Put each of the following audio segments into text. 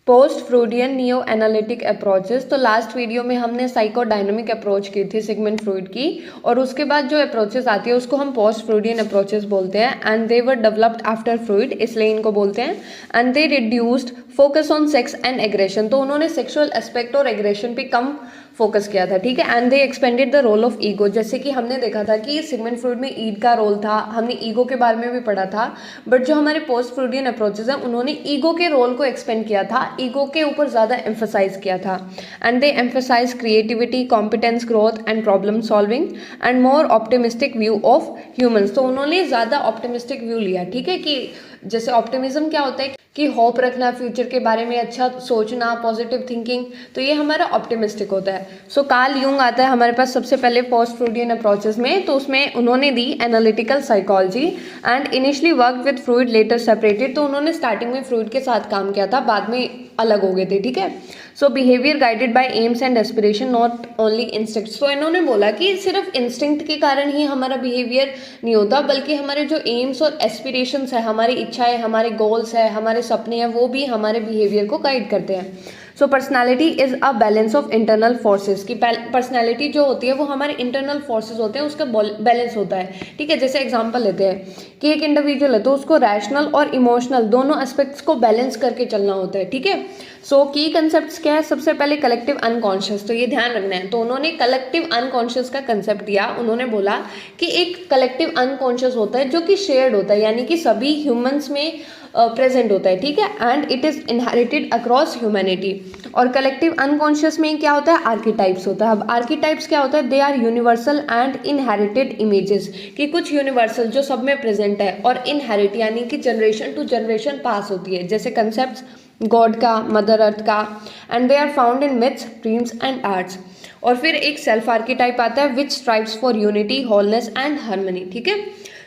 Post Freudian neo analytic approaches. तो last video में हमने साइकोडायनामिक अप्रोच की थी सिगमंड फ्रॉइड की, और उसके बाद जो अप्रोचेस आती है उसको हम पोस्ट फ्रूडियन अप्रोचेस बोलते हैं, and they were developed after Freud, इसलिए इनको बोलते हैं। And they reduced focus on sex and aggression, तो उन्होंने सेक्सुअल एस्पेक्ट और एग्रेशन पे कम फोकस किया था, ठीक है। And they expanded the role of ego, जैसे कि हमने देखा था कि सिगमंड फ्रॉइड में ईड का रोल था, हमने ईगो के बारे में भी पढ़ा था, बट जो हमारे पोस्ट फ्रूडियन अप्रोचेस हैं उन्होंने ईगो के रोल को एक्सपेंड किया था, ईगो के ऊपर ज़्यादा एम्फोसाइज किया था। And they emphasize creativity, competence, growth and problem solving and more optimistic view of humans. तो उन्होंने ज़्यादा ऑप्टिमिस्टिक व्यू लिया, ठीक है, कि जैसे ऑप्टिमिज्म क्या होता है कि होप रखना, फ्यूचर के बारे में अच्छा सोचना, पॉजिटिव थिंकिंग, तो ये हमारा ऑप्टिमिस्टिक होता है। सो कार्ल यूंग आता है हमारे पास सबसे पहले पोस्ट फ्रूडियन अप्रोचेस में, तो उसमें उन्होंने the analytical psychology and initially work with Freud, later separated. तो उन्होंने स्टार्टिंग में फ्रॉइड के साथ काम किया था, बाद में अलग हो गए थे, ठीक है। So behaviour guided by aims and aspiration not only instincts. तो इन्होंने बोला कि सिर्फ इंस्टिंक्ट के कारण ही हमारा बिहेवियर नहीं होता, बल्कि हमारे जो एम्स और एस्पिरेशंस है, हमारी इच्छाएं, हमारे गोल्स है, हमारे सपने हैं, वो भी हमारे बिहेवियर को गाइड करते हैं। सो personality is a balance of internal forces, की पर्सनैलिटी जो होती है वो हमारे इंटरनल फोर्सेज होते हैं, उसका बैलेंस होता है, ठीक है। जैसे एग्जांपल लेते हैं कि एक इंडिविजुअल है तो उसको रैशनल और इमोशनल दोनों एस्पेक्ट्स को बैलेंस करके चलना होता है, ठीक है। सो की कंसेप्ट्स क्या है, सबसे पहले कलेक्टिव अनकॉन्शियस, तो ये ध्यान रखना है। तो उन्होंने कलेक्टिव अनकॉन्शियस का कंसेप्ट दिया, उन्होंने बोला कि एक कलेक्टिव अनकॉन्शियस होता है जो कि शेयर्ड होता है, यानी कि सभी ह्यूमंस में प्रेजेंट होता है, ठीक है, and it is inherited across humanity. और कलेक्टिव अनकॉन्शियस में क्या होता है, आर्कीटाइप्स होता है। अब आर्कीटाइप्स क्या होता है, they are universal and inherited images, कि कुछ यूनिवर्सल जो सब में प्रेजेंट है और इनहेरिट यानी कि जनरेशन टू जनरेशन पास होती है, जैसे कंसेप्ट गॉड का, मदर अर्थ का, and they are found in myths, dreams and arts. और फिर एक सेल्फ आर्कीटाइप आता है which strives for unity, wholeness and harmony, ठीक है।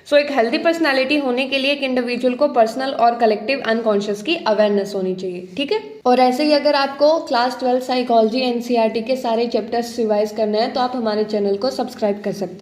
सो एक हेल्दी पर्सनालिटी होने के लिए एक इंडिविजुअल को पर्सनल और कलेक्टिव अनकॉन्शियस की अवेयरनेस होनी चाहिए, ठीक है। और ऐसे ही अगर आपको क्लास 12 साइकोलॉजी एनसीईआरटी के सारे चैप्टर्स रिवाइज करने हैं तो आप हमारे चैनल को सब्सक्राइब कर सकते हैं।